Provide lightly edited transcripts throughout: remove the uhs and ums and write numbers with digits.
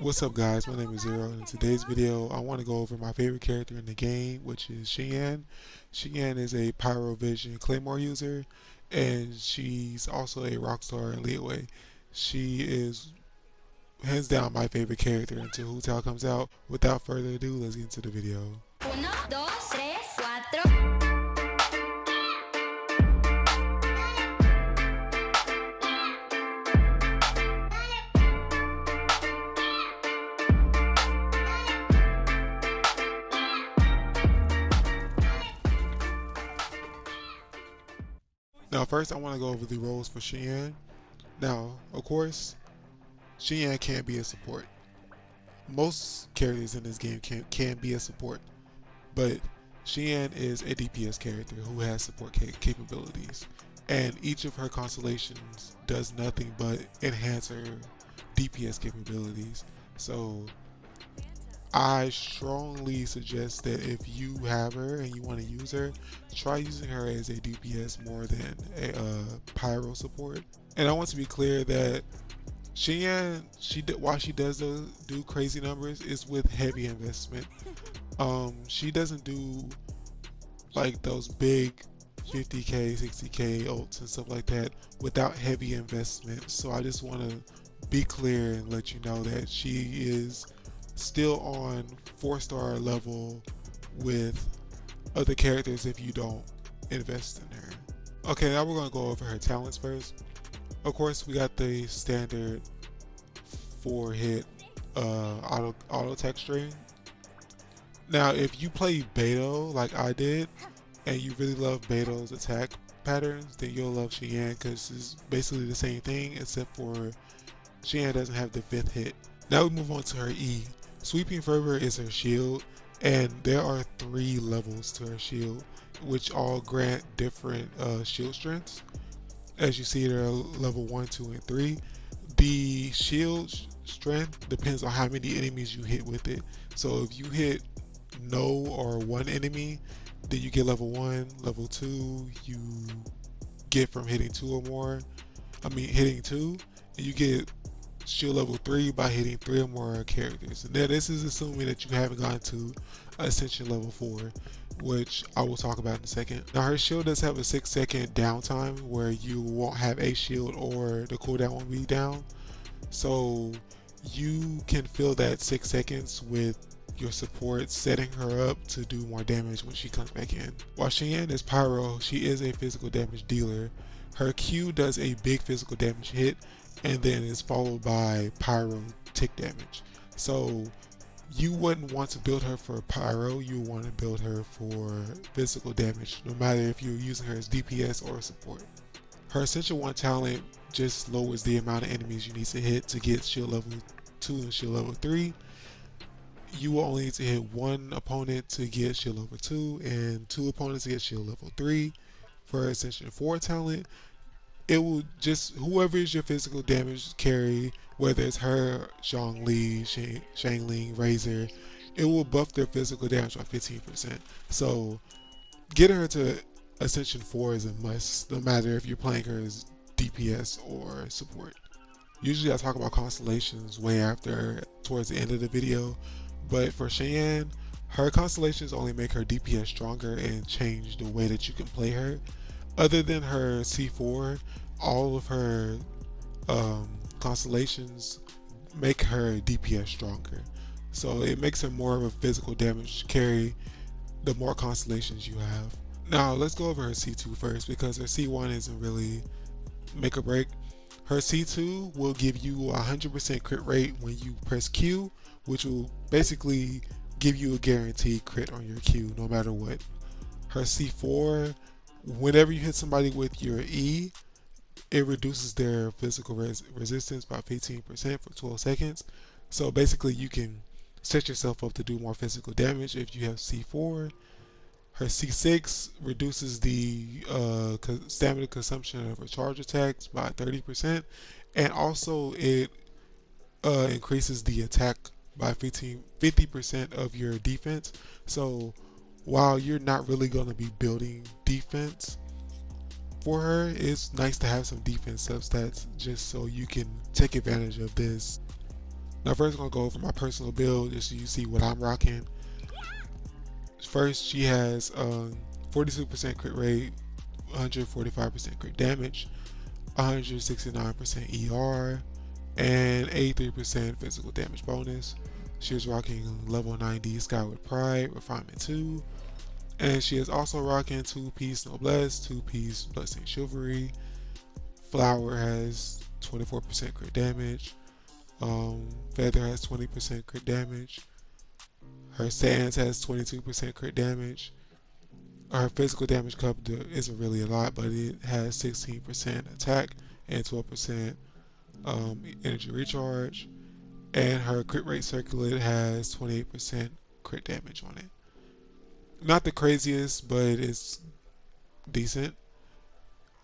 What's up guys, my name is Zero. In today's video I want to go over my favorite character in the game, which is Xinyan. Xinyan is a Pyro Vision Claymore user, and she's also a Rockstar in Leeway. She is hands down my favorite character until Hu Tao comes out. Without further ado, let's get into the video. Uno, dos, tres, cuatro. Now first I want to go over the roles for Xinyan. Now, of course, Xinyan can't be a support. Most characters in this game can be a support, but Xinyan is a DPS character who has support capabilities, and each of her constellations does nothing but enhance her DPS capabilities. So I strongly suggest that if you have her and you want to use her, try using her as a DPS more than a pyro support. And I want to be clear that Xinyan, while she does do crazy numbers, is with heavy investment. She doesn't do like those big 50k, 60k ults and stuff like that without heavy investment. So I just want to be clear and let you know that she is still on 4-star level with other characters if you don't invest in her. Okay, now we're going to go over her talents first. Of course, we got the standard 4-hit auto attack string. Now, if you play Beto like I did, and you really love Beto's attack patterns, then you'll love Xinyan because it's basically the same thing except for Xinyan doesn't have the 5th hit. Now we move on to her E. Sweeping Fervor is her shield, and there are 3 levels to her shield, which all grant different shield strengths. As you see, there are level 1, 2, and 3. The shield strength depends on how many enemies you hit with it. So if you hit no or 1 enemy, then you get level 1. Level 2 you get from hitting 2 or more. Hitting 2, and you get shield level 3 by hitting 3 or more characters. And then this is assuming that you haven't gone to Ascension level 4, which I will talk about in a second. Now her shield does have a 6-second downtime where you won't have a shield or the cooldown won't be down. So you can fill that 6 seconds with your support, setting her up to do more damage when she comes back in. While Xinyan is Pyro, she is a physical damage dealer. Her Q does a big physical damage hit and then is followed by Pyro tick damage. So you wouldn't want to build her for Pyro, you want to build her for physical damage, no matter if you're using her as DPS or support. Her Essential 1 talent just lowers the amount of enemies you need to hit to get shield level 2 and shield level 3. You will only need to hit 1 opponent to get shield level 2 and 2 opponents to get shield level 3. For her Ascension 4 talent, it will just, whoever is your physical damage carry, whether it's her, Zhongli, Shangling, Razor, it will buff their physical damage by 15%. So getting her to Ascension 4 is a must, no matter if you're playing her as DPS or support. Usually I talk about Constellations way after, towards the end of the video, but for Xinyan, her Constellations only make her DPS stronger and change the way that you can play her. Other than her C4, all of her constellations make her DPS stronger. So it makes her more of a physical damage carry the more constellations you have. Now let's go over her C2 first, because her C1 isn't really make or break. Her C2 will give you 100% crit rate when you press Q, which will basically give you a guaranteed crit on your Q no matter what. Her C4, whenever you hit somebody with your E, it reduces their physical resistance by 15% for 12 seconds. So basically you can set yourself up to do more physical damage if you have C4. Her C6 reduces the stamina consumption of her charge attacks by 30%, and also it increases the attack by 50% of your defense. So while you're not really going to be building defense for her, it's nice to have some defense substats just so you can take advantage of this Now first I'm gonna go over my personal build just so you see what I'm rocking. First, she has 42% crit rate, 145% crit damage, 169% ER, and 83% physical damage bonus. She is rocking level 90 Skyward Pride, Refinement 2, and she is also rocking 2-piece Noblesse, 2-piece Bloodstained Chivalry. Flower has 24% crit damage, Feather has 20% crit damage, her Sands has 22% crit damage. Her physical damage covered isn't really a lot, but it has 16% attack and 12% energy recharge. And her crit rate circlet has 28% crit damage on it. Not the craziest, but it's decent.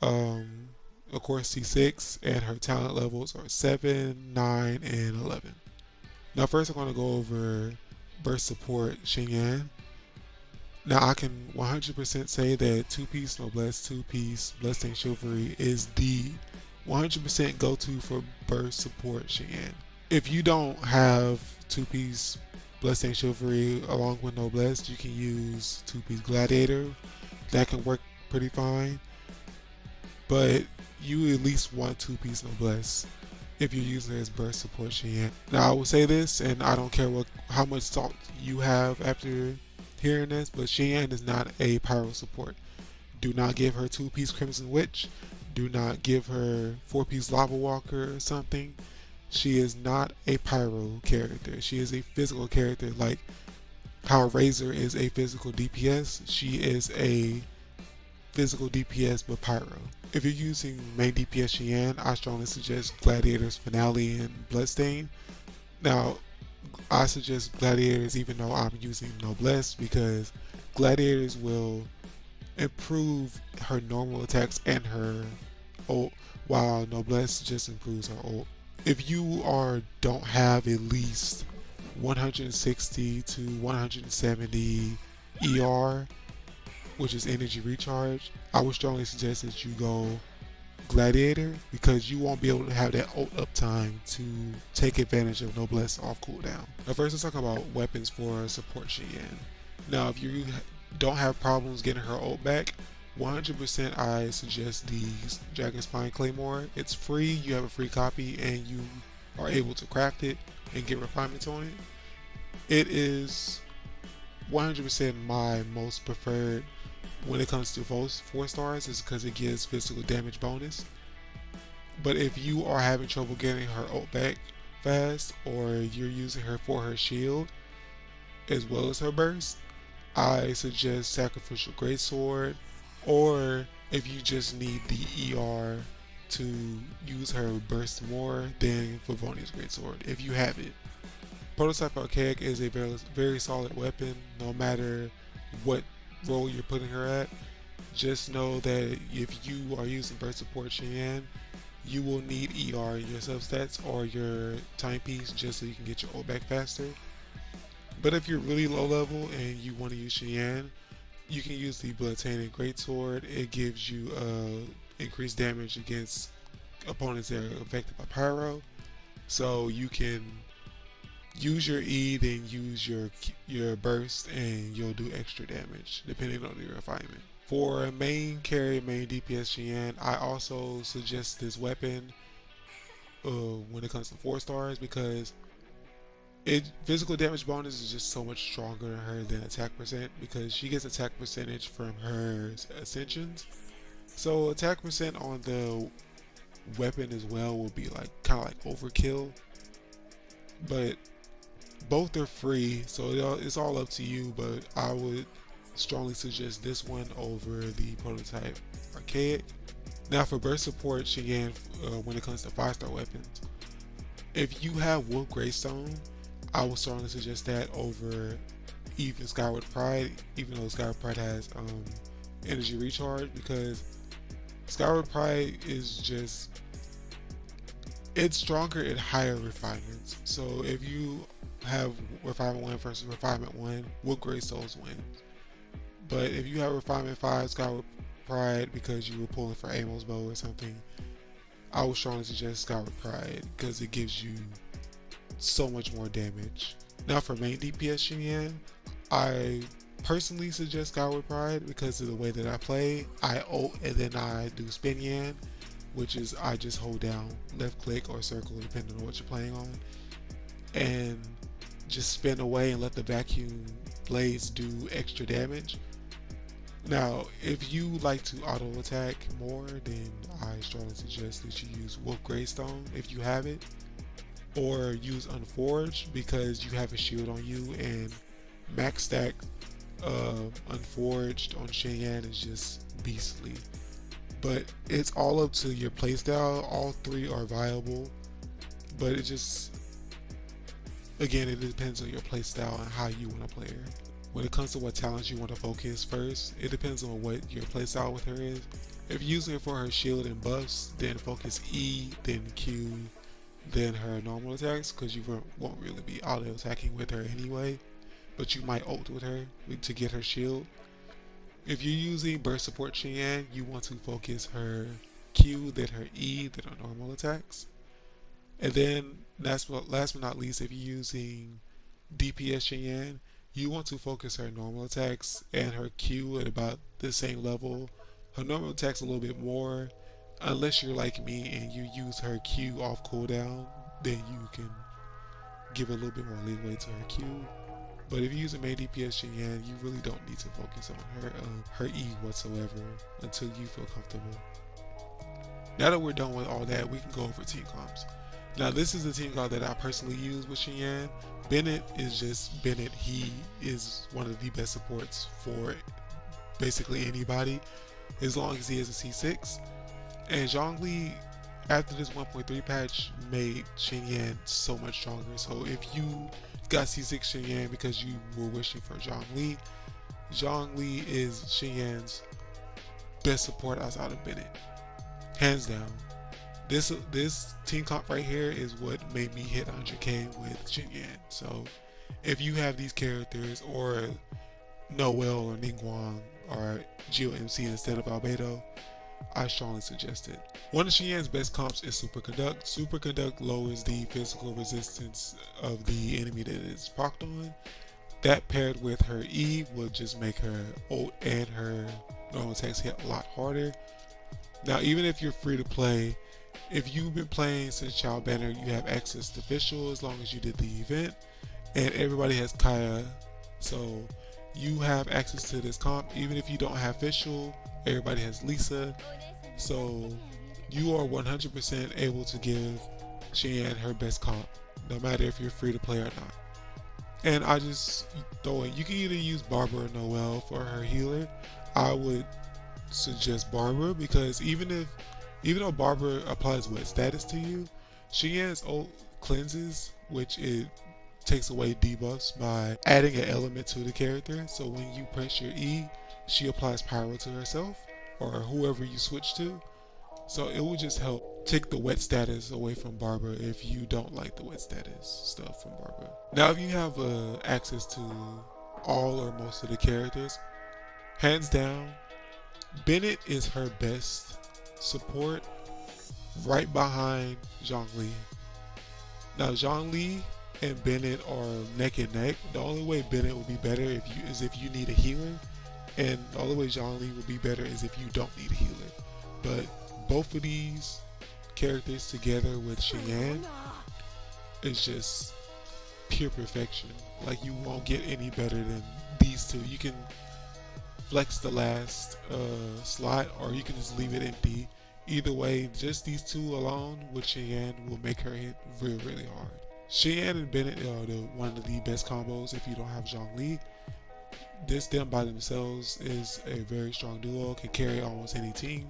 Um, of course, C6, and her talent levels are 7, 9, and 11. Now, first, I'm going to go over burst support Xinyan. Now I can 100% say that 2-piece Noblesse, 2-piece Bloodstained Chivalry is the 100% go-to for burst support Xinyan. If you don't have 2-piece Bloodstained Chivalry along with Noblesse, you can use 2-piece Gladiator. That can work pretty fine. But you at least want 2-piece Noblesse if you're using it as burst support Xinyan. Now I will say this, and I don't care how much salt you have after hearing this, but Xinyan is not a pyro support. Do not give her 2-piece Crimson Witch. Do not give her 4-piece Lava Walker or something. She is not a pyro character. She is a physical character, like how Razor is a physical DPS. She is a physical DPS but pyro. If you're using main DPS Xinyan, I strongly suggest Gladiator's Finale and Bloodstain. Now, I suggest Gladiators even though I'm using Noblesse, because Gladiators will improve her normal attacks and her ult, while Noblesse just improves her ult. If you don't have at least 160 to 170 ER, which is energy recharge, I would strongly suggest that you go Gladiator, because you won't be able to have that ult uptime to take advantage of Noblesse off cooldown. Now first, let's talk about weapons for support Xinyan. Now if you don't have problems getting her ult back, 100% I suggest the Dragon Spine Claymore. It's free, you have a free copy, and you are able to craft it and get refinements on it. It is 100% my most preferred when it comes to 4 stars, is because it gives physical damage bonus. But if you are having trouble getting her ult back fast, or you're using her for her shield as well as her burst, I suggest Sacrificial Greatsword, or if you just need the ER to use her burst more, then Favonius Greatsword if you have it. Prototype Archaic is a very solid weapon no matter what role you're putting her at. Just know that if you are using burst support Xinyan, you will need ER in your substats or your timepiece just so you can get your ult back faster. But if you're really low level and you want to use Xinyan, you can use the Bloodstained Greatsword. It gives you increased damage against opponents that are affected by pyro. So you can use your E, then use your burst, and you'll do extra damage depending on your refinement. For main carry, main DPS Xinyan, I also suggest this weapon when it comes to 4 stars, because physical damage bonus is just so much stronger in her than attack percent, because she gets attack percentage from her ascensions. So attack percent on the weapon as well will be like kind of like overkill, but both are free, so it's all up to you. But I would strongly suggest this one over the Prototype Archaic. Now for burst support Xinyan, when it comes to 5-star weapons, if you have Wolf Greystone, I would strongly suggest that over even Skyward Pride, even though Skyward Pride has energy recharge, because Skyward Pride is just, it's stronger at higher refinements. So if you have Refinement 1 versus Refinement 1, Wolf Greystone wins. But if you have Refinement 5 Skyward Pride because you were pulling for Amos Bow or something, I would strongly suggest Skyward Pride, because it gives you so much more damage. Now for main DPS Xinyan, I personally suggest Skyward Pride because of the way that I play. I ult and then I do Spin Yan, which is I just hold down left click or circle depending on what you're playing on, and just spin away and let the vacuum blades do extra damage. Now, if you like to auto attack more, then I strongly suggest that you use Wolf Greystone if you have it, or use Unforged because you have a shield on you, and max stack Unforged on Xinyan is just beastly. But it's all up to your playstyle. All three are viable, but it just, again, it depends on your playstyle and how you want to play her. When it comes to what talents you want to focus first, it depends on what your playstyle with her is. If you're using it for her shield and buffs, then focus E, then Q, then her normal attacks, because you won't really be auto attacking with her anyway, but you might ult with her to get her shield. If you're using burst support Xinyan, you want to focus her Q, then her E, then her normal attacks. And then last but not least, if you're using DPS Xinyan, you want to focus her normal attacks and her Q at about the same level. Her normal attacks a little bit more, unless you're like me and you use her Q off cooldown, then you can give a little bit more leeway to her Q. But if you're using main DPS Xinyan, you really don't need to focus on her E whatsoever until you feel comfortable. Now that we're done with all that, we can go over team comps. Now this is the team comp that I personally use with Xinyan. Bennett is just Bennett. He is one of the best supports for basically anybody, as long as he is a C6. And Zhongli, after this 1.3 patch, made Xinyan so much stronger. So if you got C6 Xinyan because you were wishing for Zhongli, Zhongli is Xinyan's best support outside of Bennett, hands down. This team comp right here is what made me hit 100k with Xinyan. So if you have these characters, or Noel or Ningguang or Geo MC instead of Albedo, I strongly suggest it. One of Xinyan's best comps is Superconduct. Superconduct lowers the physical resistance of the enemy that it's procced on. That paired with her E will just make her ult and her normal attacks hit a lot harder. Now even if you're free to play, if you've been playing since Child Banner, you have access to Fischl as long as you did the event, and everybody has Kaya, so you have access to this comp. Even if you don't have Fischl, everybody has Lisa, so you are 100% able to give Xinyan her best comp, no matter if you're free to play or not. And I just throw in, you can either use Barbara or Noel for her healer. I would suggest Barbara, because even though Barbara applies wet status to you, Xinyan's ult cleanses, which it takes away debuffs by adding an element to the character. So when you press your E, she applies pyro to herself or whoever you switch to. So it will just help take the wet status away from Barbara if you don't like the wet status stuff from Barbara. Now if you have access to all or most of the characters, hands down, Bennett is her best support, right behind Zhongli. Now Zhongli and Bennett are neck and neck. The only way Bennett will be better is if you need a healer, and the only way Zhongli will be better is if you don't need a healer. But both of these characters together with Xinyan is just pure perfection. Like, you won't get any better than these two. You can flex the last slot, or you can just leave it empty. Either way, just these two alone with Xinyan will make her hit really, really hard. Xinyan and Bennett are one of the best combos if you don't have Zhongli. Them by themselves is a very strong duo, can carry almost any team.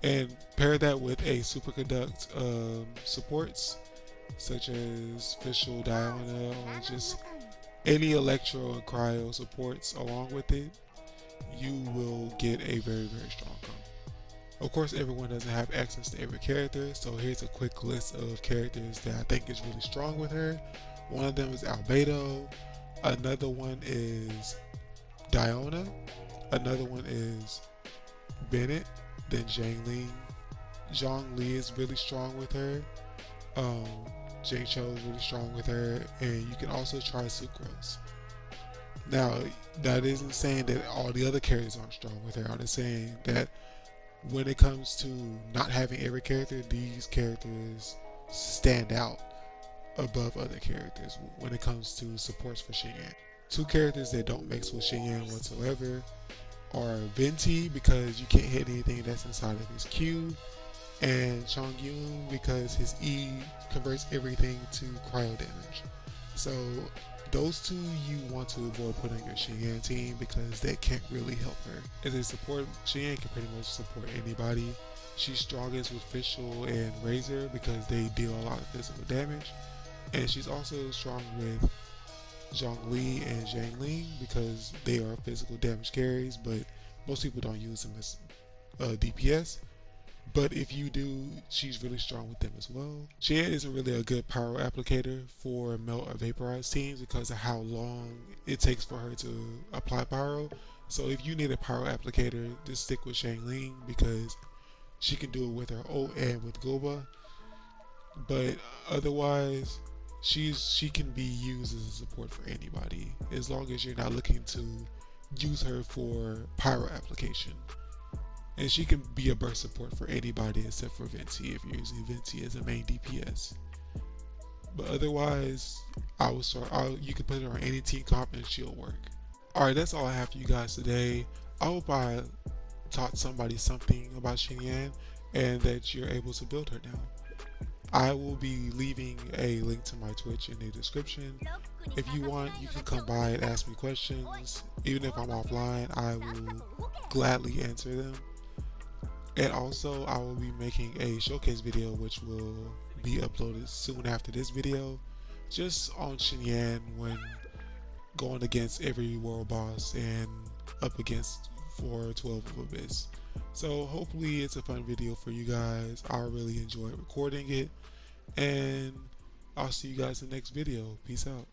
And pair that with a Superconduct supports, such as Fischl, Diana, or just any Electro and Cryo supports along with it, you will get a very, very strong comp. Of course, everyone doesn't have access to every character, so here's a quick list of characters that I think is really strong with her. One of them is Albedo, another one is Diona, another one is Bennett, then Zhongli. Zhongli is really strong with her. Jane Cho is really strong with her, and you can also try Sucrose. Now, that isn't saying that all the other characters aren't strong with her. I'm just saying that when it comes to not having every character, these characters stand out above other characters when it comes to supports for Xinyan. Two characters that don't mix with Xinyan whatsoever are Venti, because you can't hit anything that's inside of his Q, and Chongyun because his E converts everything to cryo damage. So those two you want to avoid putting on your Xinyan team because that can't really help her. As a support, Xinyan can pretty much support anybody. She's strongest with Fischl and Razor because they deal a lot of physical damage. And she's also strong with Zhongli and Zhangling because they are physical damage carries, but most people don't use them as DPS. But if you do, she's really strong with them as well. Xinyan isn't really a good pyro applicator for melt or vaporize teams because of how long it takes for her to apply pyro. So if you need a pyro applicator, just stick with Zhangling because she can do it with her ult and with Goba. But otherwise, she can be used as a support for anybody as long as you're not looking to use her for pyro application. And she can be a burst support for anybody except for Venti if you're using Venti as a main DPS. But otherwise, you can put her on any team comp and she'll work. Alright, that's all I have for you guys today. I hope I taught somebody something about Xinyan and that you're able to build her now. I will be leaving a link to my Twitch in the description. If you want, you can come by and ask me questions. Even if I'm offline, I will gladly answer them. And also, I will be making a showcase video which will be uploaded soon after this video, just on Xinyan when going against every world boss and up against 412 of Abyss. So hopefully it's a fun video for you guys. I really enjoyed recording it, and I'll see you guys in the next video. Peace out.